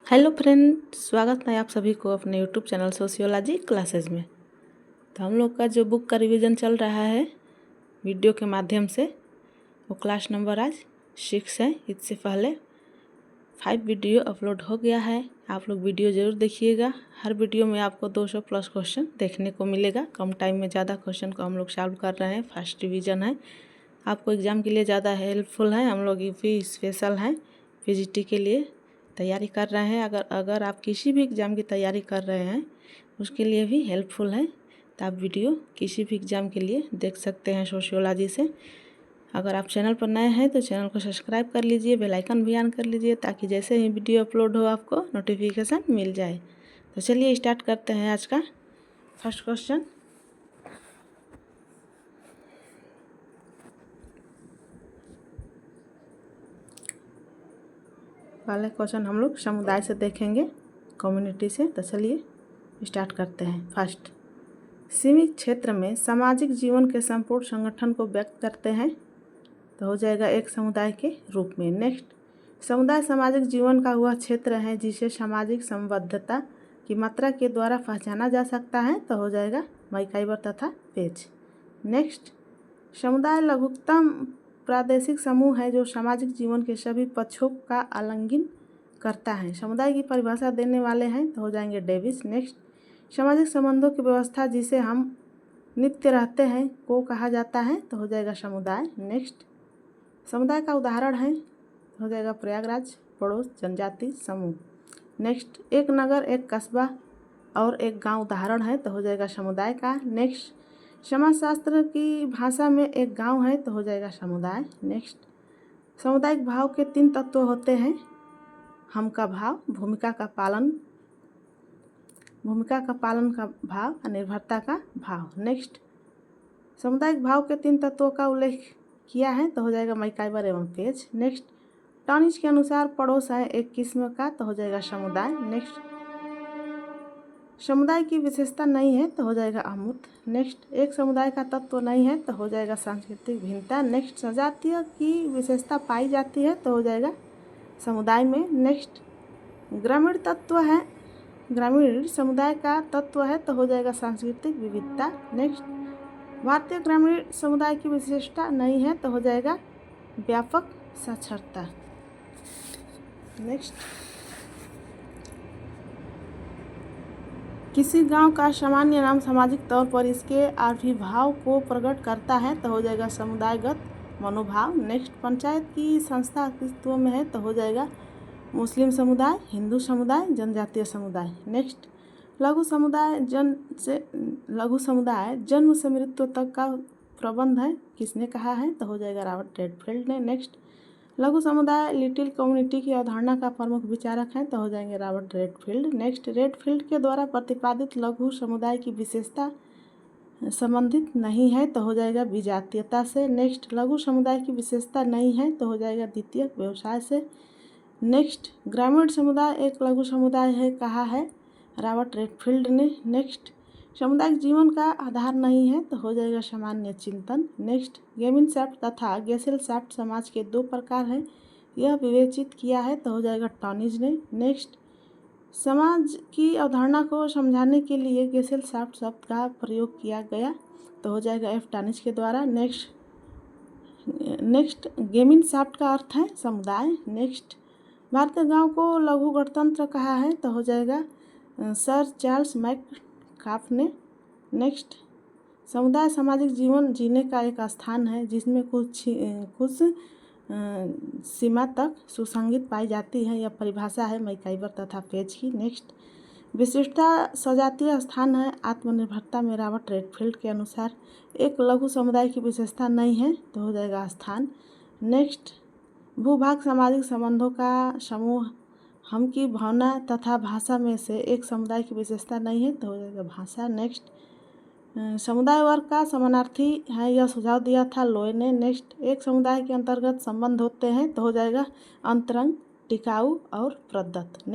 Hello friend, स्वागत है आप सभी को अपने यूट्यूब चैनल सोशियोलॉजी क्लासेस में। तो हम लोग का जो बुक का रिवीजन चल रहा है वीडियो के माध्यम से, वो क्लास नंबर आज 6 है। इससे पहले 5 वीडियो अपलोड हो गया है। आप लोग वीडियो ज़रूर देखिएगा। हर वीडियो में आपको 200 प्लस क्वेश्चन देखने को मिलेगा। कम टाइम में ज़्यादा क्वेश्चन को हम लोग सॉल्व कर रहे हैं। फर्स्ट रिवीजन है, आपको एग्ज़ाम के लिए ज़्यादा हेल्पफुल है। हम लोग यूपी स्पेशल हैं, पीजीटी के लिए तैयारी कर रहे हैं। अगर आप किसी भी एग्ज़ाम की तैयारी कर रहे हैं उसके लिए भी हेल्पफुल है। तो आप वीडियो किसी भी एग्ज़ाम के लिए देख सकते हैं सोशियोलॉजी से। अगर आप चैनल पर नए हैं तो चैनल को सब्सक्राइब कर लीजिए, बेल आइकन भी ऑन कर लीजिए, ताकि जैसे ही वीडियो अपलोड हो आपको नोटिफिकेशन मिल जाए। तो चलिए स्टार्ट करते हैं आज का फर्स्ट क्वेश्चन। पहले क्वेश्चन हम लोग समुदाय से देखेंगे, कम्युनिटी से। तो चलिए स्टार्ट करते हैं। फर्स्ट, सीमित क्षेत्र में सामाजिक जीवन के संपूर्ण संगठन को व्यक्त करते हैं। तो हो जाएगा एक समुदाय के रूप में। नेक्स्ट, समुदाय सामाजिक जीवन का वह क्षेत्र है जिसे सामाजिक संबद्धता की मात्रा के द्वारा पहचाना जा सकता है। तो हो जाएगा मैकाइवर तथा पेज। नेक्स्ट, समुदाय लघुतम प्रादेशिक समूह है जो सामाजिक जीवन के सभी पक्षों का आलिंगन करता है। समुदाय की परिभाषा देने वाले हैं तो हो जाएंगे डेविस। नेक्स्ट, सामाजिक संबंधों की व्यवस्था जिसे हम नित्य रहते हैं को कहा जाता है। तो हो जाएगा समुदाय। नेक्स्ट, समुदाय का उदाहरण है, हो जाएगा प्रयागराज पड़ोस जनजाति समूह। नेक्स्ट, एक नगर एक कस्बा और एक गांव उदाहरण है। तो हो जाएगा समुदाय का। नेक्स्ट, समाजशास्त्र की भाषा में एक गांव है। तो हो जाएगा समुदाय। नेक्स्ट, सामुदायिक भाव के 3 तत्व होते हैं। हम का भाव, भूमिका का पालन का भाव, निर्भरता का भाव। नेक्स्ट, सामुदायिक भाव के 3 तत्वों का उल्लेख किया है। तो हो जाएगा मैकाइवर एवं पेज। नेक्स्ट, टॉनिज के अनुसार पड़ोस है एक किस्म का। तो हो जाएगा समुदाय। नेक्स्ट, समुदाय की विशेषता नहीं है। तो हो जाएगा अमूर्त। नेक्स्ट, एक समुदाय का तत्व नहीं है। तो हो जाएगा सांस्कृतिक भिन्नता। नेक्स्ट, सजातीय की विशेषता पाई जाती है। तो हो जाएगा समुदाय में। नेक्स्ट, ग्रामीण तत्व है, ग्रामीण समुदाय का तत्व है। तो हो जाएगा सांस्कृतिक विविधता। नेक्स्ट, भारतीय ग्रामीण समुदाय की विशेषता नहीं है। तो हो जाएगा व्यापक साक्षरता। नेक्स्ट, किसी गांव का सामान्य नाम सामाजिक तौर पर इसके आविर्भाव को प्रकट करता है। तो हो जाएगा समुदायगत मनोभाव। नेक्स्ट, पंचायत की संस्था अस्तित्व में है। तो हो जाएगा मुस्लिम समुदाय, हिंदू समुदाय, जनजातीय समुदाय। नेक्स्ट, लघु समुदाय जन्म से मृत्यु तक का प्रबंध है, किसने कहा है? तो हो जाएगा रॉबर्ट रेडफील्ड ने। नेक्स्ट, लघु समुदाय लिटिल कम्युनिटी की अवधारणा का प्रमुख विचारक हैं। तो हो जाएंगे रॉबर्ट रेडफील्ड। नेक्स्ट, रेडफील्ड के द्वारा प्रतिपादित लघु समुदाय की विशेषता संबंधित नहीं है। तो हो जाएगा विजातीयता से। नेक्स्ट, लघु समुदाय की विशेषता नहीं है। तो हो जाएगा द्वितीयक व्यवसाय से। नेक्स्ट, ग्रामीण समुदाय एक लघु समुदाय है, कहा है रॉबर्ट रेडफील्ड ने। नेक्स्ट, सामुदायिक जीवन का आधार नहीं है। तो हो जाएगा सामान्य चिंतन। नेक्स्ट, गेमिनशाफ्ट तथा गेसेलशाफ्ट समाज के 2 प्रकार हैं, यह विवेचित किया है। तो हो जाएगा टॉनिज ने। नेक्स्ट, समाज की अवधारणा को समझाने के लिए गेसेलशाफ्ट शब्द का प्रयोग किया गया। तो हो जाएगा एफ टॉनिज के द्वारा। नेक्स्ट, गेमिनशाफ्ट का अर्थ है समुदाय। नेक्स्ट, भारतीय गांव को लघु गणतंत्र कहा है। तो हो जाएगा सर चार्ल्स मैककाफ ने। नेक्स्ट, समुदाय सामाजिक जीवन जीने का एक स्थान है जिसमें कुछ सीमा तक सुसंगत पाई जाती है, यह परिभाषा है मैकाइवर तथा पेज की। नेक्स्ट, विशिष्टता सजातीय स्थान है आत्मनिर्भरता में रॉबर्ट रेडफील्ड के अनुसार एक लघु समुदाय की विशेषता नहीं है। तो हो जाएगा स्थान। नेक्स्ट, भूभाग सामाजिक संबंधों का समूह हम की भावना तथा भाषा में से एक समुदाय की विशेषता नहीं है। तो हो जाएगा भाषा। नेक्स्ट, समुदाय वर्ग का समानार्थी है, यह सुझाव दिया था लोय ने। नेक्स्ट, एक समुदाय के अंतर्गत संबंध होते हैं। तो हो जाएगा अंतरंग, टिकाऊ और प्रदत्त।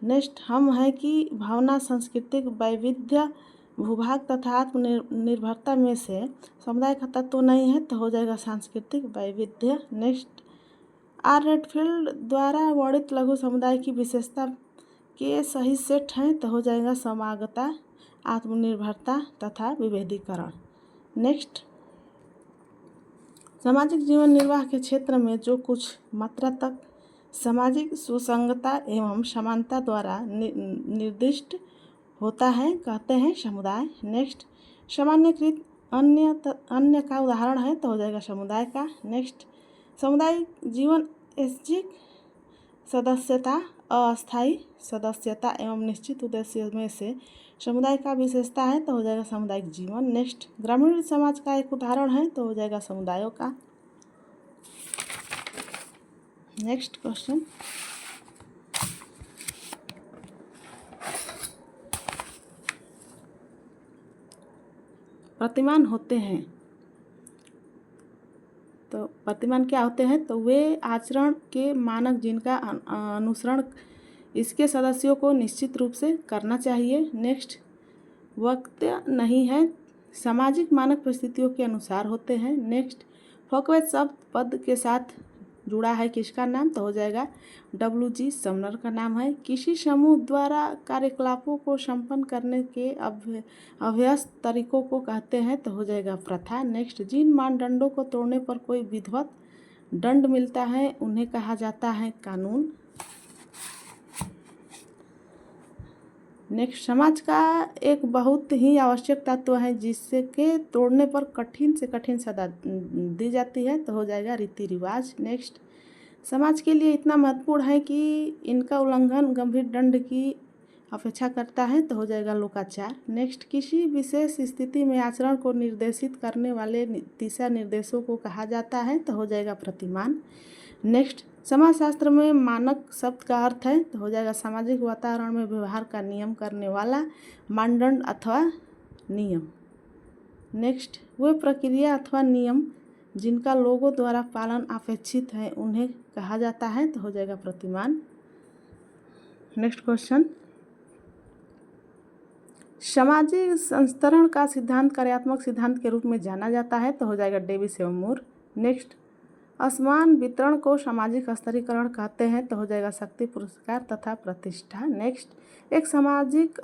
नेक्स्ट, हम है कि भावना सांस्कृतिक वैविध्य भूभाग तथा आत्मनिर्भरता में से समुदाय का तत्व नहीं है। तो हो जाएगा सांस्कृतिक वैविध्य। नेक्स्ट, आर रेडफील्ड द्वारा वर्णित लघु समुदाय की विशेषता के सही सेट हैं तो हो जाएगा समागता, आत्मनिर्भरता तथा विभेदीकरण। नेक्स्ट, सामाजिक जीवन निर्वाह के क्षेत्र में जो कुछ मात्रा तक सामाजिक सुसंगता एवं समानता द्वारा निर्दिष्ट होता है कहते हैं समुदाय। नेक्स्ट, सामान्यकृत अन्य का उदाहरण है तो हो जाएगा समुदाय का। नेक्स्ट, सामुदायिक जीवन ऐच्छिक सदस्यता, अस्थायी सदस्यता एवं निश्चित उद्देश्य में से समुदाय का विशेषता है तो हो जाएगा सामुदायिक जीवन। नेक्स्ट, ग्रामीण समाज का एक उदाहरण है तो हो जाएगा समुदायों का। नेक्स्ट क्वेश्चन, प्रतिमान होते हैं तो प्रतिमान क्या होते हैं तो वे आचरण के मानक जिनका अनुसरण इसके सदस्यों को निश्चित रूप से करना चाहिए। नेक्स्ट, वक्तव्य नहीं है, सामाजिक मानक परिस्थितियों के अनुसार होते हैं। नेक्स्ट, फोकवेट शब्द पद के साथ जुड़ा है किसका नाम तो हो जाएगा WG समनर का नाम है। किसी समूह द्वारा कार्यकलापों को संपन्न करने के अभ्यस्त तरीकों को कहते हैं तो हो जाएगा प्रथा। नेक्स्ट, जिन मानदंडों को तोड़ने पर कोई विधिवत दंड मिलता है उन्हें कहा जाता है कानून। नेक्स्ट, समाज का एक बहुत ही आवश्यक तत्व है जिससे के तोड़ने पर कठिन से कठिन सजा दी जाती है तो हो जाएगा रीति रिवाज। नेक्स्ट, समाज के लिए इतना महत्वपूर्ण है कि इनका उल्लंघन गंभीर दंड की अपेक्षा करता है तो हो जाएगा लोकाचार। नेक्स्ट, किसी विशेष स्थिति में आचरण को निर्देशित करने वाले दिशा निर्देशों को कहा जाता है तो हो जाएगा प्रतिमान। नेक्स्ट, समाजशास्त्र में मानक शब्द का अर्थ है तो हो जाएगा सामाजिक वातावरण में व्यवहार का नियम करने वाला मानदंड अथवा नियम। नेक्स्ट, वे प्रक्रिया अथवा नियम जिनका लोगों द्वारा पालन अपेक्षित है उन्हें कहा जाता है तो हो जाएगा प्रतिमान। नेक्स्ट क्वेश्चन, सामाजिक संस्तरण का सिद्धांत कार्यात्मक सिद्धांत के रूप में जाना जाता है तो हो जाएगा डेविस एवं मूर। नेक्स्ट, असमान वितरण को सामाजिक स्तरीकरण कहते हैं तो हो जाएगा शक्ति, पुरस्कार तथा प्रतिष्ठा। नेक्स्ट, एक सामाजिक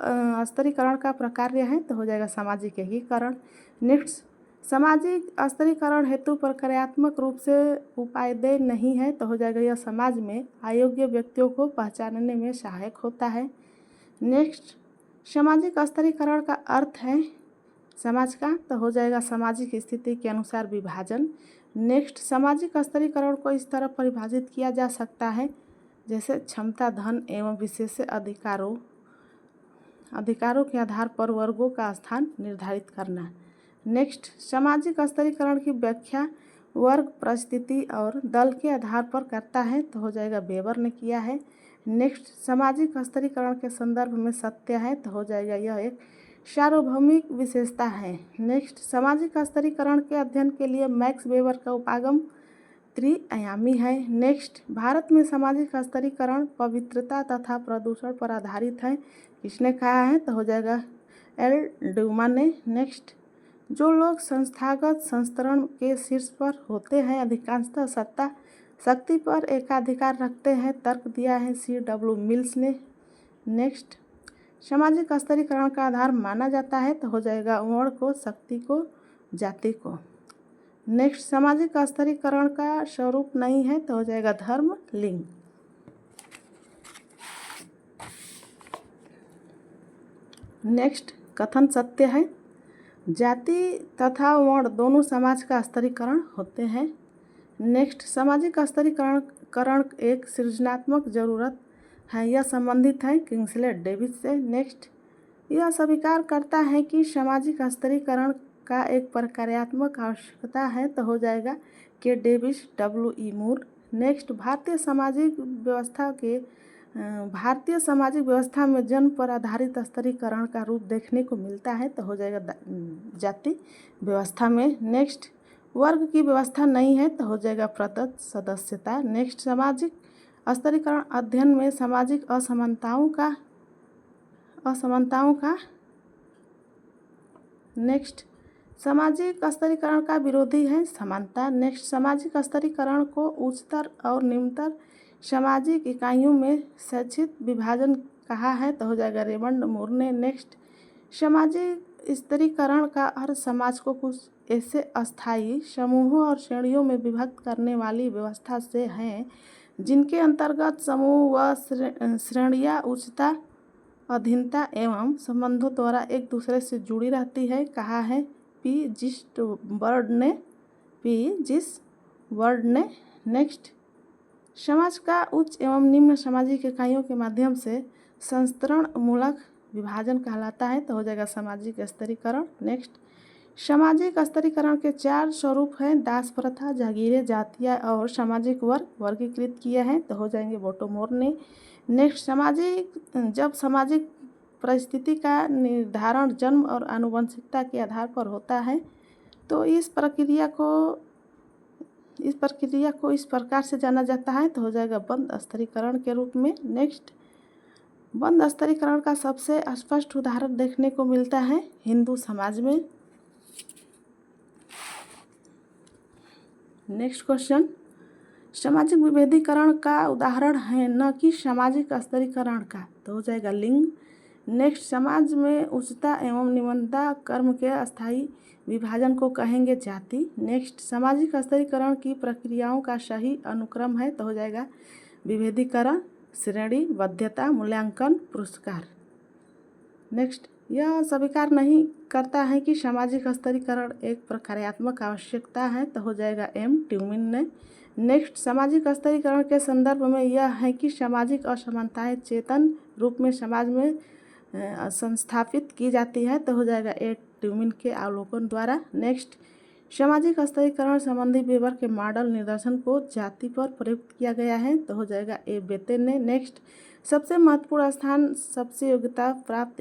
स्तरीकरण का प्रकार्य है तो हो जाएगा सामाजिक एकीकरण। नेक्स्ट, सामाजिक स्तरीकरण हेतु प्रक्रियात्मक रूप से उपायदेय नहीं है तो हो जाएगा यह समाज में अयोग्य व्यक्तियों को पहचानने में सहायक होता है। नेक्स्ट, सामाजिक स्तरीकरण का अर्थ है समाज का तो हो जाएगा सामाजिक स्थिति के अनुसार विभाजन। नेक्स्ट, सामाजिक स्तरीकरण को इस तरह परिभाषित किया जा सकता है जैसे क्षमता, धन एवं विशेष अधिकारों के आधार पर वर्गों का स्थान निर्धारित करना। नेक्स्ट, सामाजिक स्तरीकरण की व्याख्या वर्ग, परिस्थिति और दल के आधार पर करता है तो हो जाएगा वेबर ने किया है। नेक्स्ट, सामाजिक स्तरीकरण के संदर्भ में सत्य है तो हो जाएगा यह एक सार्वभौमिक विशेषता है। नेक्स्ट, सामाजिक स्तरीकरण के अध्ययन के लिए मैक्स वेबर का उपागम त्रिआयामी है। नेक्स्ट, भारत में सामाजिक स्तरीकरण पवित्रता तथा प्रदूषण पर आधारित है किसने कहा है तो हो जाएगा एल ड्यूमा ने। नेक्स्ट, जो लोग संस्थागत संस्तरण के शीर्ष पर होते हैं अधिकांशतः शक्ति पर एकाधिकार रखते हैं तर्क दिया है CW मिल्स ने। नेक्स्ट, सामाजिक स्तरीकरण का आधार माना जाता है तो हो जाएगा वर्ण को, शक्ति को, जाति को। नेक्स्ट, सामाजिक स्तरीकरण का स्वरूप नहीं है तो हो जाएगा धर्म, लिंग। नेक्स्ट, कथन सत्य है, जाति तथा वर्ण दोनों समाज का स्तरीकरण होते हैं। नेक्स्ट, सामाजिक स्तरीकरण एक सृजनात्मक जरूरत है, यह संबंधित है किंग्सले डेविस से। नेक्स्ट, यह स्वीकार करता है कि सामाजिक स्तरीकरण का एक प्रक्रियात्मक आवश्यकता है तो हो जाएगा के डेविस WE मूर। नेक्स्ट, भारतीय सामाजिक व्यवस्था में जन्म पर आधारित स्तरीकरण का रूप देखने को मिलता है तो हो जाएगा जाति व्यवस्था में। नेक्स्ट, वर्ग की व्यवस्था नहीं है तो हो जाएगा प्रदत्त सदस्यता। नेक्स्ट, सामाजिक स्तरीकरण अध्ययन में सामाजिक असमानताओं का नेक्स्ट, सामाजिक स्तरीकरण का विरोधी है समानता। नेक्स्ट, सामाजिक स्तरीकरण को उच्चतर और निम्नतर सामाजिक इकाइयों में शैक्षिक विभाजन कहा है, तो हो जाएगा रेमंड मूर ने। नेक्स्ट, सामाजिक स्तरीकरण का अर्थ समाज को कुछ ऐसे अस्थायी समूहों और श्रेणियों में विभक्त करने वाली व्यवस्था से है जिनके अंतर्गत समूह व श्रेणियाँ उच्चता, अधीनता एवं संबंधों द्वारा एक दूसरे से जुड़ी रहती है, कहा है पी जिस वर्ड ने। नेक्स्ट, समाज का उच्च एवं निम्न सामाजिक इकाइयों के माध्यम से संस्तरण मूलक विभाजन कहलाता है, तो हो जाएगा सामाजिक स्तरीकरण। नेक्स्ट, सामाजिक स्तरीकरण के 4 स्वरूप हैं, दास प्रथा, जागीरें, जातियाँ और सामाजिक वर्ग वर्गीकृत किए हैं, तो हो जाएंगे बोटोमोर ने। नेक्स्ट, जब सामाजिक परिस्थिति का निर्धारण जन्म और आनुवंशिकता के आधार पर होता है तो इस प्रक्रिया को इस प्रकार से जाना जाता है, तो हो जाएगा बंद स्तरीकरण के रूप में। नेक्स्ट, बंद स्तरीकरण का सबसे स्पष्ट उदाहरण देखने को मिलता है हिंदू समाज में। नेक्स्ट क्वेश्चन, सामाजिक विभेदीकरण का उदाहरण है न कि सामाजिक स्तरीकरण का, तो हो जाएगा लिंग। नेक्स्ट, समाज में उच्चता एवं निम्नता कर्म के अस्थायी विभाजन को कहेंगे जाति। नेक्स्ट, सामाजिक स्तरीकरण की प्रक्रियाओं का सही अनुक्रम है, तो हो जाएगा विभेदीकरण, श्रेणीबद्धता, मूल्यांकन, पुरस्कार। नेक्स्ट, यह स्वीकार नहीं करता है कि सामाजिक स्तरीकरण एक प्रक्रियात्मक आवश्यकता है, तो हो जाएगा एम ट्यूमिन ने। नेक्स्ट, सामाजिक स्तरीकरण के संदर्भ में यह है कि सामाजिक असमानताएं चेतन रूप में समाज में संस्थापित की जाती है, तो हो जाएगा ए ट्यूमिन के अवलोकन द्वारा। नेक्स्ट, सामाजिक स्तरीकरण संबंधी वेबर के मॉडल निदर्शन को जाति पर प्रयुक्त किया गया है, तो हो जाएगा ए बेते ने। नेक्स्ट, सबसे महत्वपूर्ण स्थान सबसे योग्यता प्राप्त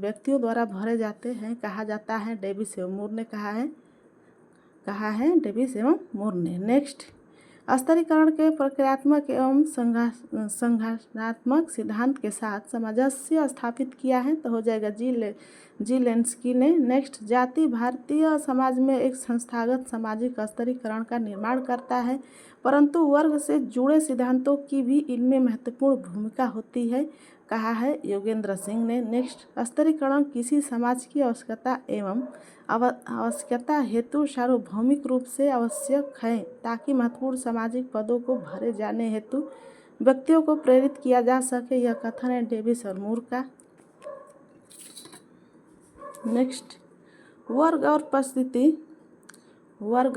व्यक्तियों द्वारा भरे जाते हैं कहा जाता है, डेविस एवं मूर ने कहा है डेविस एवं मूर ने। नेक्स्ट, स्तरीकरण के प्रक्रियात्मक एवं संघर्षात्मक सिद्धांत के साथ सामंजस्य स्थापित किया है, तो हो जाएगा जी लेंस्की ने। नेक्स्ट, जाति भारतीय समाज में एक संस्थागत सामाजिक स्तरीकरण का निर्माण करता है, परंतु वर्ग से जुड़े सिद्धांतों की भी इनमें महत्वपूर्ण भूमिका होती है, कहा है योगेंद्र सिंह ने। नेक्स्ट, स्तरीकरण किसी समाज की आवश्यकता हेतु सार्वभौमिक रूप से आवश्यक है ताकि महत्वपूर्ण सामाजिक पदों को भरे जाने हेतु व्यक्तियों को प्रेरित किया जा सके, यह कथन है डेविस और मूर का। नेक्स्ट, वर्ग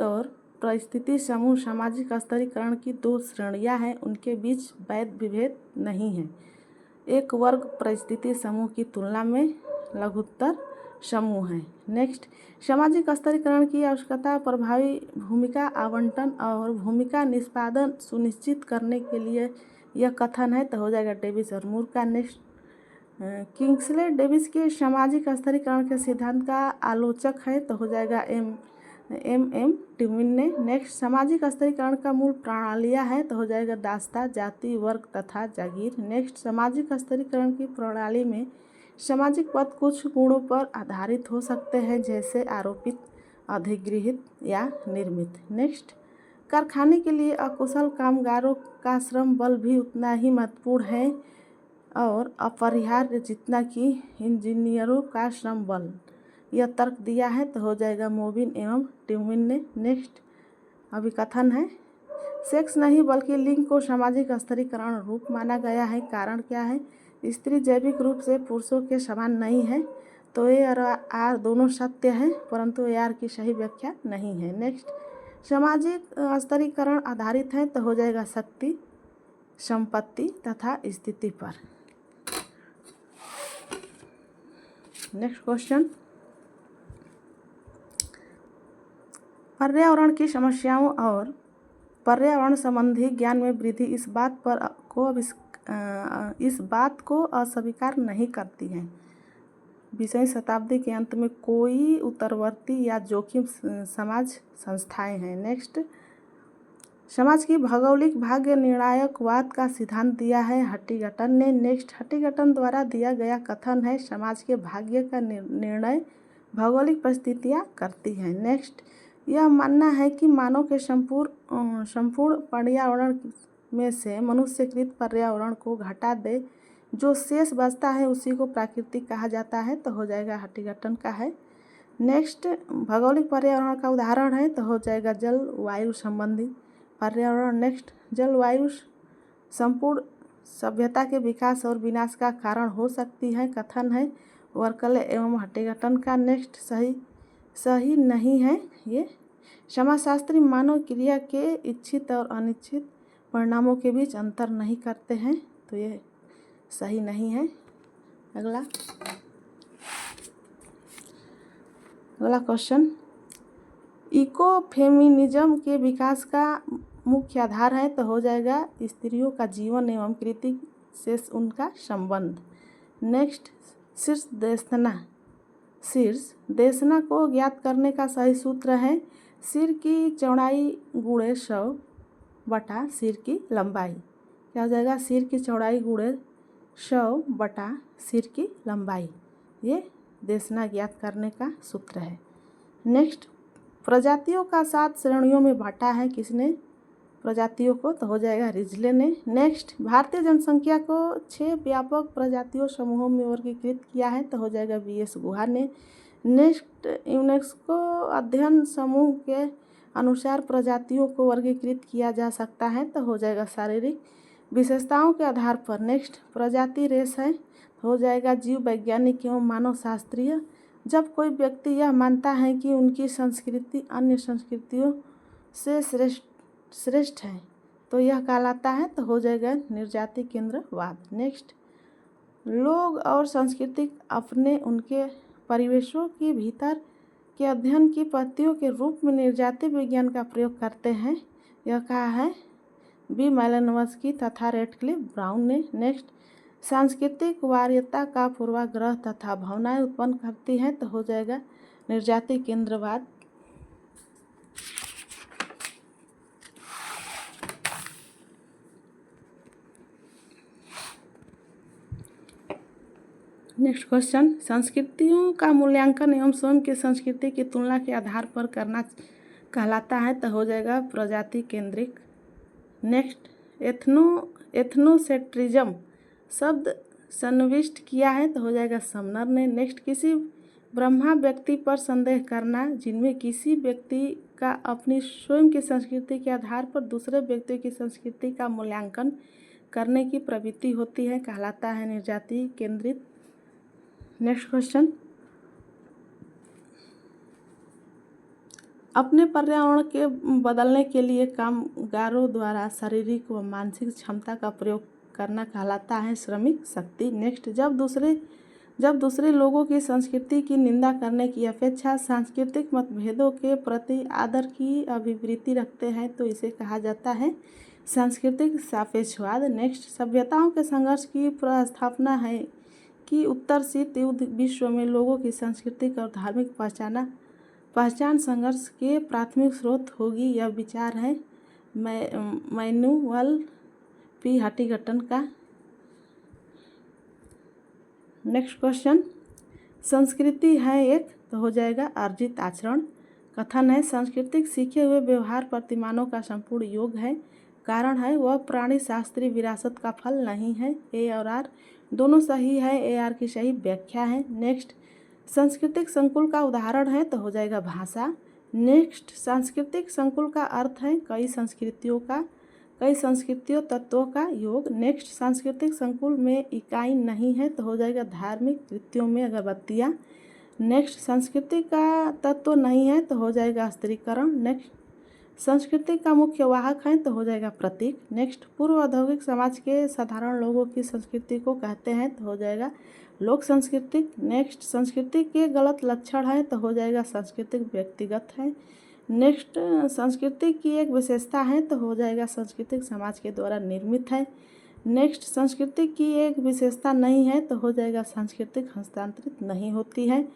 और परिस्थिति समूह सामाजिक स्तरीकरण की 2 श्रेणियां हैं, उनके बीच वैध विभेद नहीं है। एक वर्ग परिस्थिति समूह की तुलना में लघुत्तर समूह है। नेक्स्ट, सामाजिक स्तरीकरण की आवश्यकता प्रभावी भूमिका आवंटन और भूमिका निष्पादन सुनिश्चित करने के लिए यह कथन है, तो हो जाएगा डेविस और मूर का। नेक्स्ट, किंग्सले डेविस के सामाजिक स्तरीकरण के सिद्धांत का आलोचक है, तो हो जाएगा एम ट्यूमिन ने। नेक्स्ट, सामाजिक स्तरीकरण का मूल प्रणालियाँ है, तो हो जाएगा दासता, जाति, वर्ग तथा जागीर। नेक्स्ट, सामाजिक स्तरीकरण की प्रणाली में सामाजिक पद कुछ गुणों पर आधारित हो सकते हैं, जैसे आरोपित, अधिगृहित या निर्मित। नेक्स्ट, कारखाने के लिए अकुशल कामगारों का श्रम बल भी उतना ही महत्वपूर्ण है और अपरिहार्य जितना कि इंजीनियरों का श्रम बल, यह तर्क दिया है, तो हो जाएगा मोबिन एवं ट्यूमिन ने। नेक्स्ट, अभिकथन है, सेक्स नहीं बल्कि लिंग को सामाजिक स्तरीकरण रूप माना गया है। कारण क्या है, स्त्री जैविक रूप से पुरुषों के समान नहीं है, तो ए और आर दोनों सत्य हैं, परंतु ए आर की सही व्याख्या नहीं है। नेक्स्ट, सामाजिक स्तरीकरण आधारित है, तो हो जाएगा शक्ति, संपत्ति तथा स्थिति पर। नेक्स्ट क्वेश्चन, पर्यावरण की समस्याओं और पर्यावरण संबंधी ज्ञान में वृद्धि इस बात को अस्वीकार नहीं करती है। 20वीं शताब्दी के अंत में कोई उत्तरवर्ती या जोखिम समाज संस्थाएं हैं। नेक्स्ट, समाज की भौगोलिक भाग्य निर्णायकवाद का सिद्धांत दिया है हट्टिंगटन ने। नेक्स्ट, हट्टिंगटन द्वारा दिया गया कथन है, समाज के भाग्य का निर्णय भौगोलिक परिस्थितियाँ करती हैं। नेक्स्ट, यह मानना है कि मानव के संपूर्ण पर्यावरण में से मनुष्यकृत पर्यावरण को घटा दे, जो शेष बचता है उसी को प्राकृतिक कहा जाता है, तो हो जाएगा हट्टीगट्टन का है। नेक्स्ट, भौगोलिक पर्यावरण का उदाहरण है, तो हो जाएगा जल वायु संबंधी पर्यावरण। नेक्स्ट, जलवायु संपूर्ण सभ्यता के विकास और विनाश का कारण हो सकती है, कथन है वर्कले एवं हट्टीगट्टन का। नेक्स्ट, सही नहीं है ये। समाजशास्त्री मानव क्रिया के इच्छित और अनिच्छित परिणामों के बीच अंतर नहीं करते हैं, तो ये सही नहीं है। अगला क्वेश्चन, इकोफेमिनिज्म के विकास का मुख्य आधार है, तो हो जाएगा स्त्रियों का जीवन एवं कृति से उनका संबंध। नेक्स्ट, शीर्ष देशना को ज्ञात करने का सही सूत्र है सिर की चौड़ाई गुणे 100 बटा सिर की लंबाई। क्या हो जाएगा? सिर की चौड़ाई गुणे 100 बटा सिर की लंबाई, ये देशना ज्ञात करने का सूत्र है। नेक्स्ट, प्रजातियों का 7 श्रेणियों में बांटा है, किसने प्रजातियों को? तो हो जाएगा रिजले ने। नेक्स्ट, भारतीय जनसंख्या को 6 व्यापक प्रजातियों समूहों में वर्गीकृत किया है, तो हो जाएगा BS गुहा ने। नेक्स्ट, यूनेस्को अध्ययन समूह के अनुसार प्रजातियों को वर्गीकृत किया जा सकता है, तो हो जाएगा शारीरिक विशेषताओं के आधार पर। नेक्स्ट, प्रजाति रेस है, हो जाएगा जीव वैज्ञानिक एवं मानव शास्त्रीय। जब कोई व्यक्ति यह मानता है कि उनकी संस्कृति अन्य संस्कृतियों से श्रेष्ठ है, तो यह कहलाता है, तो हो जाएगा निर्जाति केंद्रवाद। नेक्स्ट, लोग और संस्कृति अपने उनके परिवेशों के भीतर के अध्ययन की पद्धतियों के रूप में निर्जाति विज्ञान का प्रयोग करते हैं, यह कहा है B. मैलिनोव्स्की तथा रेडक्लिफ ब्राउन ने। नेक्स्ट, सांस्कृतिक वरीयता का पूर्वाग्रह तथा भावनाएं उत्पन्न करती हैं, तो हो जाएगा निर्जाति केंद्रवाद। नेक्स्ट क्वेश्चन, संस्कृतियों का मूल्यांकन एवं स्वयं की संस्कृति की तुलना के आधार पर करना कहलाता है, तो हो जाएगा प्रजाति केंद्रिक। नेक्स्ट, एथनोसेंट्रिज्म शब्द संविष्ट किया है, तो हो जाएगा समनर ने। नेक्स्ट, किसी ब्रह्मा व्यक्ति पर संदेह करना जिनमें किसी व्यक्ति का अपनी स्वयं की संस्कृति के आधार पर दूसरे व्यक्ति की संस्कृति का मूल्यांकन करने की प्रवृत्ति होती है, कहलाता है निर्जाति केंद्रित। नेक्स्ट क्वेश्चन, अपने पर्यावरण के बदलने के लिए कामगारों द्वारा शारीरिक व मानसिक क्षमता का प्रयोग करना कहलाता है श्रमिक शक्ति। नेक्स्ट, जब दूसरे लोगों की संस्कृति की निंदा करने की अपेक्षा सांस्कृतिक मतभेदों के प्रति आदर की अभिवृत्ति रखते हैं, तो इसे कहा जाता है सांस्कृतिक सापेक्षवाद। नेक्स्ट, सभ्यताओं के संघर्ष की प्रस्थापना है कि उत्तर शीत युद्ध विश्व में लोगों की सांस्कृतिक और धार्मिक पहचान संघर्ष के प्राथमिक स्रोत होगी, यह विचार है मैनुअल P. हट्टीगट्टन का। नेक्स्ट क्वेश्चन, संस्कृति है एक, तो हो जाएगा अर्जित आचरण। कथन है संस्कृतिक सीखे हुए व्यवहार प्रतिमानों का संपूर्ण योग है, कारण है वह प्राणी शास्त्रीय विरासत का फल नहीं है। A और R दोनों सही है, AR की सही व्याख्या है। नेक्स्ट, सांस्कृतिक संकुल का उदाहरण है, तो हो जाएगा भाषा। नेक्स्ट, सांस्कृतिक संकुल का अर्थ है कई संस्कृतियों तत्वों का योग। नेक्स्ट, सांस्कृतिक संकुल में इकाई नहीं है, तो हो जाएगा धार्मिक कृत्यों में अगरबत्तियाँ। नेक्स्ट, संस्कृति का तत्व नहीं है, तो हो जाएगा स्त्रीकरण। नेक्स्ट, संस्कृति का मुख्य वाहक है, तो हो जाएगा प्रतीक। नेक्स्ट, पूर्व औद्योगिक समाज के साधारण लोगों की संस्कृति को कहते हैं, तो हो जाएगा लोक संस्कृति। नेक्स्ट, संस्कृति के गलत लक्षण है, तो हो जाएगा सांस्कृतिक व्यक्तिगत है। नेक्स्ट, संस्कृति की एक विशेषता है, तो हो जाएगा सांस्कृतिक समाज के द्वारा निर्मित है। नेक्स्ट, संस्कृति की एक विशेषता नहीं है, तो हो जाएगा सांस्कृतिक हस्तांतरित नहीं होती है।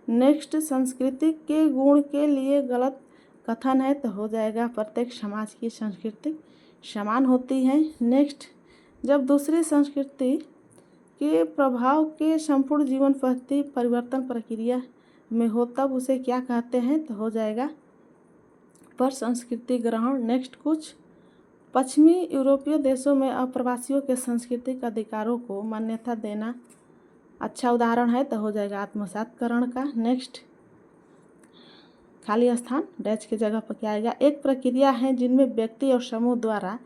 नेक्स्ट, संस्कृति के गुण के लिए गलत कथन है, तो हो जाएगा प्रत्येक समाज की संस्कृति समान होती है। नेक्स्ट, जब दूसरी संस्कृति के प्रभाव के संपूर्ण जीवन पद्धति परिवर्तन प्रक्रिया में हो तब उसे क्या कहते हैं, तो हो जाएगा पर संस्कृति ग्रहण। नेक्स्ट, कुछ पश्चिमी यूरोपीय देशों में अप्रवासियों के सांस्कृतिक अधिकारों को मान्यता देना अच्छा उदाहरण है, तो हो जाएगा आत्मसातकरण का। नेक्स्ट, खाली स्थान डैश की जगह पर क्या आएगा, एक प्रक्रिया है जिनमें व्यक्ति और समूह द्वारा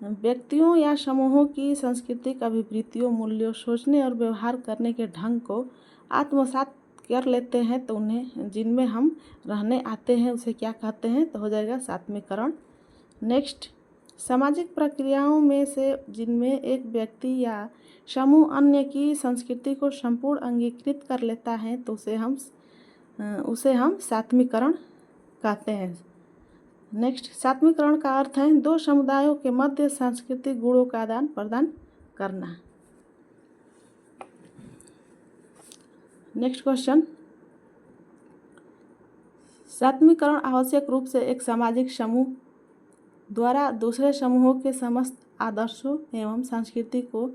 व्यक्तियों या समूहों की सांस्कृतिक अभिवृत्तियों, मूल्यों, सोचने और व्यवहार करने के ढंग को आत्मसात कर लेते हैं, तो उन्हें जिनमें हम रहने आते हैं उसे क्या कहते हैं, तो हो जाएगा सात्मीकरण। नेक्स्ट, सामाजिक प्रक्रियाओं में से जिनमें एक व्यक्ति या समूह अन्य की संस्कृति को संपूर्ण अंगीकृत कर लेता है, तो उसे हम सात्मीकरण कहते हैं। नेक्स्ट, सात्मीकरण का अर्थ है दो समुदायों के मध्य सांस्कृतिक गुणों का आदान प्रदान करना। नेक्स्ट क्वेश्चन, सात्मीकरण आवश्यक रूप से एक सामाजिक समूह द्वारा दूसरे समूहों के समस्त आदर्शों एवं संस्कृति को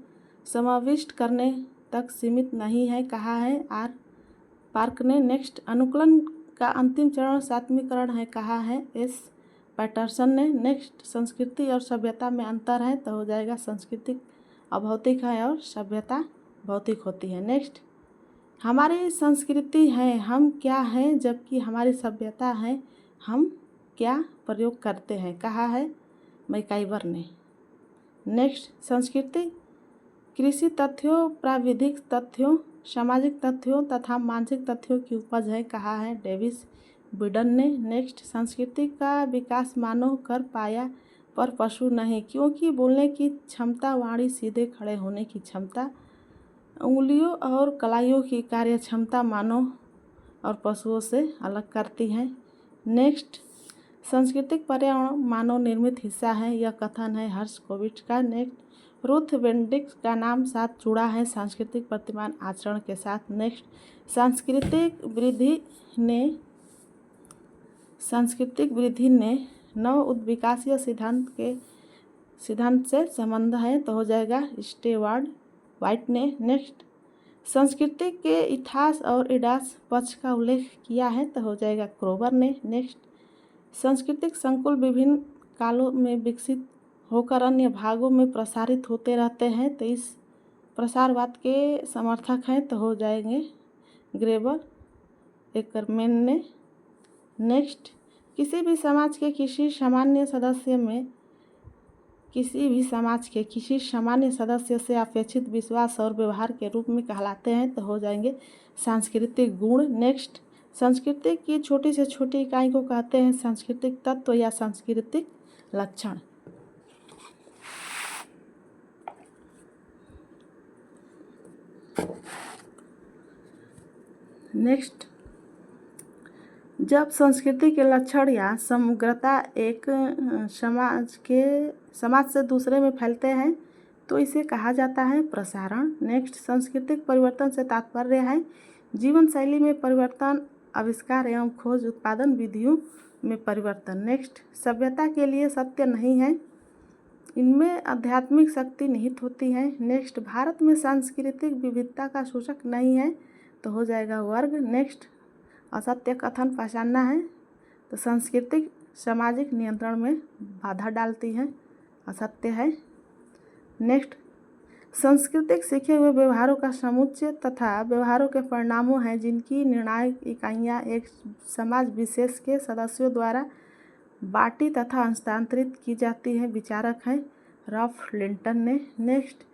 समाविष्ट करने तक सीमित नहीं है, कहा है आर पार्क ने। नेक्स्ट, अनुकूलन का अंतिम चरण सात्मीकरण है, कहा है एस पैटरसन ने। नेक्स्ट, संस्कृति और सभ्यता में अंतर है, तो हो जाएगा संस्कृति अभौतिक है और सभ्यता भौतिक होती है। नेक्स्ट, हमारी संस्कृति है हम क्या हैं, जबकि हमारी सभ्यता है हम क्या प्रयोग करते हैं, कहा है मैकाइवर ने। नेक्स्ट, संस्कृति कृषि तथ्यों, प्राविधिक तथ्यों, सामाजिक तथ्यों तथा मानसिक तथ्यों की उपज है, कहा है डेविस बिडन ने। नेक्स्ट, संस्कृति का विकास मानव कर पाया पर पशु नहीं, क्योंकि बोलने की क्षमता, वाणी, सीधे खड़े होने की क्षमता, उंगलियों और कलाइयों की कार्य क्षमता मानव और पशुओं से अलग करती है। नेक्स्ट, सांस्कृतिक पर्यावरण मानव निर्मित हिस्सा है, यह कथन है हर्षकोविच का। नेक्स्ट, रूथ बेंडिक्स का नाम साथ जुड़ा है सांस्कृतिक प्रतिमान आचरण के साथ। नेक्स्ट, सांस्कृतिक वृद्धि ने नव उद्विकासीय सिद्धांत से संबंध है, तो हो जाएगा स्टेवार्ड वाइट ने। नेक्स्ट, संस्कृति के इतिहास और इडास पक्ष का उल्लेख किया है, तो हो जाएगा क्रोबर ने। नेक्स्ट, सांस्कृतिक संकुल विभिन्न कालों में विकसित होकर अन्य भागों में प्रसारित होते रहते हैं, तो इस प्रसारवाद के समर्थक हैं, तो हो जाएंगे ग्रेबर एकरमैन ने। नेक्स्ट, किसी भी समाज के किसी सामान्य सदस्य से अपेक्षित विश्वास और व्यवहार के रूप में कहलाते हैं, तो हो जाएंगे सांस्कृतिक गुण। नेक्स्ट, संस्कृति की छोटी से छोटी इकाई को कहते हैं सांस्कृतिक तत्व या सांस्कृतिक लक्षण। नेक्स्ट, जब संस्कृति के लक्षण या समग्रता एक समाज से दूसरे में फैलते हैं, तो इसे कहा जाता है प्रसारण। नेक्स्ट, सांस्कृतिक परिवर्तन से तात्पर्य है जीवन शैली में परिवर्तन, आविष्कार एवं खोज, उत्पादन विधियों में परिवर्तन। नेक्स्ट, सभ्यता के लिए सत्य नहीं है, इनमें आध्यात्मिक शक्ति निहित होती है। नेक्स्ट, भारत में सांस्कृतिक विविधता का सूचक नहीं है, तो हो जाएगा वर्ग। नेक्स्ट, असत्य कथन पहचानना है, तो सांस्कृतिक सामाजिक नियंत्रण में बाधा डालती है, असत्य है। नेक्स्ट, सांस्कृतिक सीखे हुए व्यवहारों का समुच्चय तथा व्यवहारों के परिणामों हैं जिनकी निर्णायक इकाइयाँ एक समाज विशेष के सदस्यों द्वारा बाँटी तथा हस्तांतरित की जाती है, विचारक हैं रॉफ लिंटन ने। नेक्स्ट,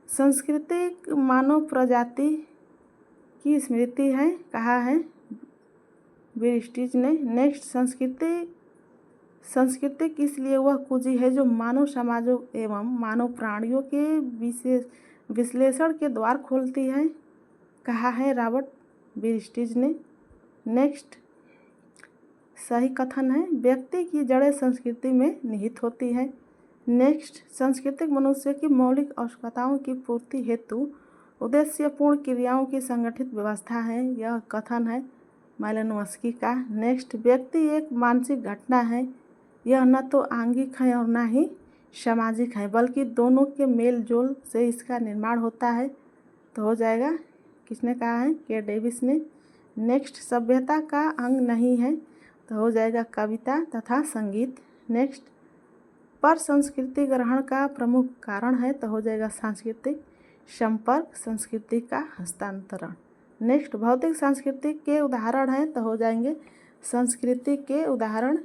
सांस्कृतिक मानव प्रजाति की स्मृति है, कहा है बिरस्टिज ने। नेक्स्ट, सांस्कृतिक इसलिए वह कुंजी है जो मानव समाजों एवं मानव प्राणियों के विश्लेषण के द्वार खोलती है, कहा है रॉबर्ट बिरस्टिज ने। नेक्स्ट, सही कथन है व्यक्ति की जड़ें संस्कृति में निहित होती है। नेक्स्ट, सांस्कृतिक मनुष्य की मौलिक आवश्यकताओं की पूर्ति हेतु उद्देश्यपूर्ण क्रियाओं की संगठित व्यवस्था है, यह कथन है मालिनोव्स्की का। नेक्स्ट, व्यक्ति एक मानसिक घटना है, यह न तो आंगिक है और न ही सामाजिक है, बल्कि दोनों के मेल जोल से इसका निर्माण होता है, तो हो जाएगा किसने कहा है के डेविस ने। नेक्स्ट, सभ्यता का अंग नहीं है तो हो जाएगा कविता तथा संगीत। नेक्स्ट, पर संस्कृति ग्रहण का प्रमुख कारण है तो हो जाएगा सांस्कृतिक संपर्क, संस्कृति का हस्तांतरण। नेक्स्ट, भौतिक सांस्कृतिक के उदाहरण हैं तो हो जाएंगे संस्कृति के उदाहरण,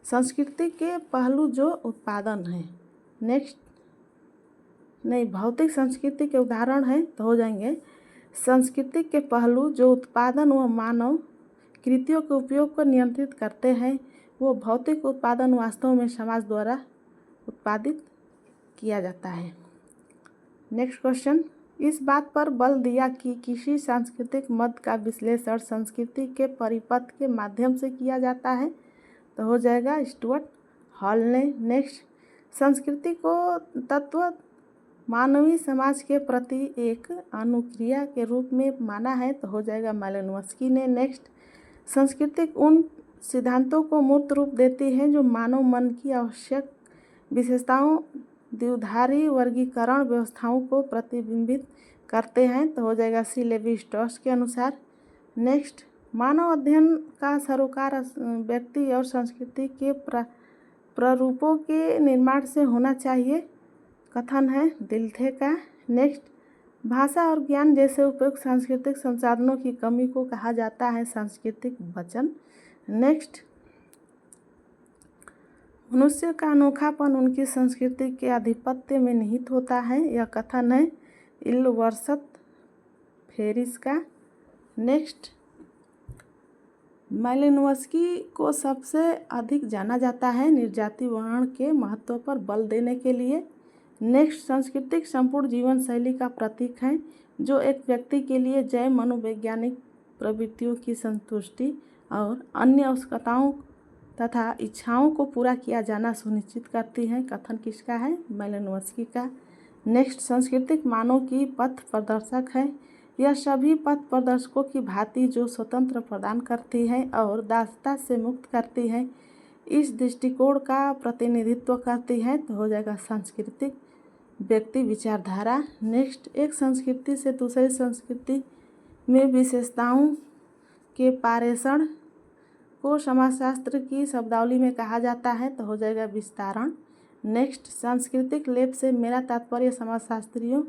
संस्कृति के पहलू जो उत्पादन है। नेक्स्ट, नहीं, भौतिक संस्कृति के उदाहरण हैं तो हो जाएंगे संस्कृति के पहलू जो उत्पादन व मानव कृतियों के उपयोग को नियंत्रित करते हैं। वो भौतिक उत्पादन वास्तव में समाज द्वारा उत्पादित किया जाता है। नेक्स्ट क्वेश्चन, इस बात पर बल दिया कि किसी सांस्कृतिक मद का विश्लेषण संस्कृति के परिपथ के माध्यम से किया जाता है तो हो जाएगा स्टुअर्ट हॉल ने। नेक्स्ट, संस्कृति को तत्व मानवीय समाज के प्रति एक अनुक्रिया के रूप में माना है तो हो जाएगा मालिनोव्स्की ने। नेक्स्ट, संस्कृति उन सिद्धांतों को मूर्त रूप देती है जो मानव मन की आवश्यक विशेषताओं, द्विधारी वर्गीकरण व्यवस्थाओं को प्रतिबिंबित करते हैं तो हो जाएगा सी लेवी स्ट्रॉस के अनुसार। नेक्स्ट, मानव अध्ययन का सरोकार व्यक्ति और संस्कृति के प्रारूपों के निर्माण से होना चाहिए, कथन है दिल्थे का। नेक्स्ट, भाषा और ज्ञान जैसे उपयुक्त सांस्कृतिक संसाधनों की कमी को कहा जाता है सांस्कृतिक वचन। नेक्स्ट, मनुष्य का अनोखापन उनकी संस्कृति के आधिपत्य में निहित होता है, यह कथन है इल्वर्सत फेरिस का। नेक्स्ट, मालिनोव्स्की को सबसे अधिक जाना जाता है निर्जाति वर्ण के महत्व पर बल देने के लिए। नेक्स्ट, सांस्कृतिक संपूर्ण जीवन शैली का प्रतीक है जो एक व्यक्ति के लिए जय मनोवैज्ञानिक प्रवृत्तियों की संतुष्टि और अन्य आवश्यकताओं तथा इच्छाओं को पूरा किया जाना सुनिश्चित करती है, कथन किसका है, मालिनोव्स्की का। नेक्स्ट, सांस्कृतिक मानव की पथ प्रदर्शक है, यह सभी पथ प्रदर्शकों की भांति जो स्वतंत्र प्रदान करती है और दासता से मुक्त करती है, इस दृष्टिकोण का प्रतिनिधित्व करती है तो हो जाएगा सांस्कृतिक व्यक्ति विचारधारा। नेक्स्ट, एक संस्कृति से दूसरी संस्कृति में विशेषताओं के पारेषण को समाजशास्त्र की शब्दावली में कहा जाता है तो हो जाएगा विस्तारण। नेक्स्ट, सांस्कृतिक लेप से मेरा तात्पर्य समाजशास्त्रियों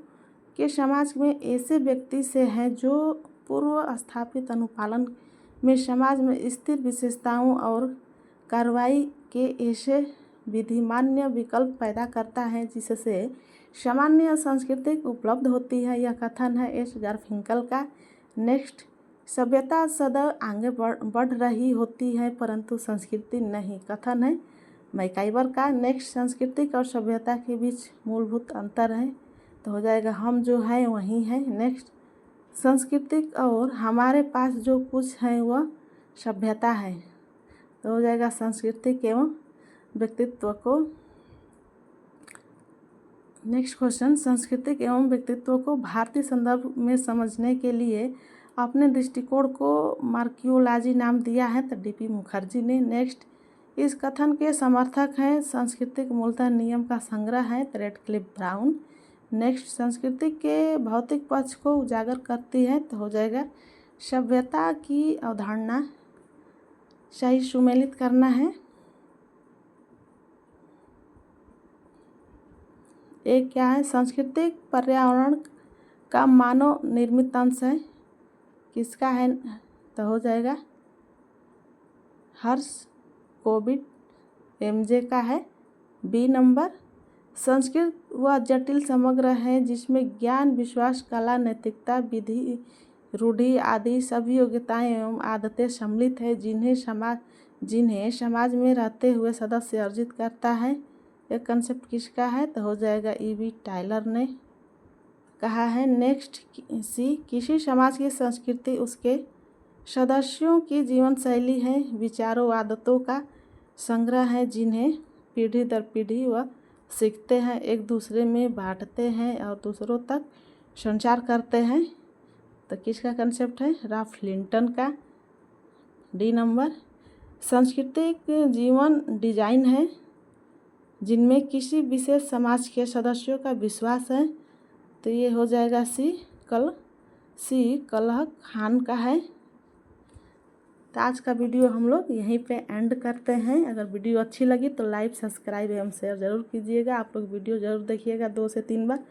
के समाज में ऐसे व्यक्ति से है जो पूर्व स्थापित अनुपालन में समाज में स्थिर विशेषताओं और कार्रवाई के ऐसे विधिमान्य विकल्प पैदा करता है जिससे सामान्य सांस्कृतिक उपलब्ध होती है, यह कथन है एस गारफिंकल का। नेक्स्ट, सभ्यता सदैव आगे बढ़ रही होती है परंतु संस्कृति नहीं, कथन है मैकाइवर का। नेक्स्ट, सांस्कृतिक और सभ्यता के बीच मूलभूत अंतर है तो हो जाएगा हम जो है वही है। नेक्स्ट, सांस्कृतिक और हमारे पास जो कुछ है वह सभ्यता है तो हो जाएगा सांस्कृतिक एवं व्यक्तित्व को। नेक्स्ट क्वेश्चन, सांस्कृतिक एवं व्यक्तित्व को भारतीय संदर्भ में समझने के लिए अपने दृष्टिकोण को मार्कियोलॉजी नाम दिया है तो डीपी मुखर्जी ने। नेक्स्ट, इस कथन के समर्थक हैं सांस्कृतिक मूलतः नियम का संग्रह है तो रेडक्लिफ ब्राउन। नेक्स्ट, संस्कृति के भौतिक पक्ष को उजागर करती है तो हो जाएगा सभ्यता की अवधारणा सही सुमेलित करना है। एक क्या है, सांस्कृतिक पर्यावरण का मानव निर्मित अंश है, किसका है तो हो जाएगा हर्ष कोविड एमजे का है। बी नंबर, संस्कृत वह जटिल समग्र है जिसमें ज्ञान, विश्वास, कला, नैतिकता, विधि, रूढ़ि आदि सभी योग्यताएं एवं आदतें सम्मिलित है जिन्हें समाज में रहते हुए सदस्य अर्जित करता है, यह कंसेप्ट किसका है तो हो जाएगा ईवी टाइलर ने कहा है। नेक्स्ट, सी, किसी समाज की संस्कृति उसके सदस्यों की जीवन शैली है, विचारों, आदतों का संग्रह है जिन्हें पीढ़ी दर पीढ़ी वह सीखते हैं, एक दूसरे में बांटते हैं और दूसरों तक संचार करते हैं, तो किसका कंसेप्ट है, राल्फ लिंटन का। डी नंबर, सांस्कृतिक जीवन डिजाइन है जिनमें किसी विशेष समाज के सदस्यों का विश्वास है, तो ये हो जाएगा सी कलह खान का है। तो आज का वीडियो हम लोग यहीं पे एंड करते हैं। अगर वीडियो अच्छी लगी तो लाइक, सब्सक्राइब एवं शेयर ज़रूर कीजिएगा। आप लोग वीडियो ज़रूर देखिएगा 2 से 3 बार।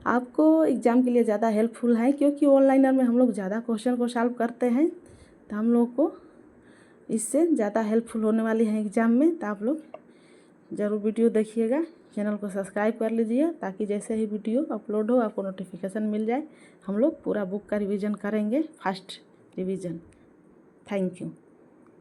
आपको एग्ज़ाम के लिए ज़्यादा हेल्पफुल है, क्योंकि ऑनलाइनर में हम लोग ज़्यादा क्वेश्चन को सॉल्व करते हैं, तो हम लोग को इससे ज़्यादा हेल्पफुल होने वाली है एग्ज़ाम में। तो आप लोग ज़रूर वीडियो देखिएगा। चैनल को सब्सक्राइब कर लीजिए, ताकि जैसे ही वीडियो अपलोड हो आपको नोटिफिकेशन मिल जाए। हम लोग पूरा बुक का रिवीजन करेंगे, फर्स्ट रिवीजन। Thank you.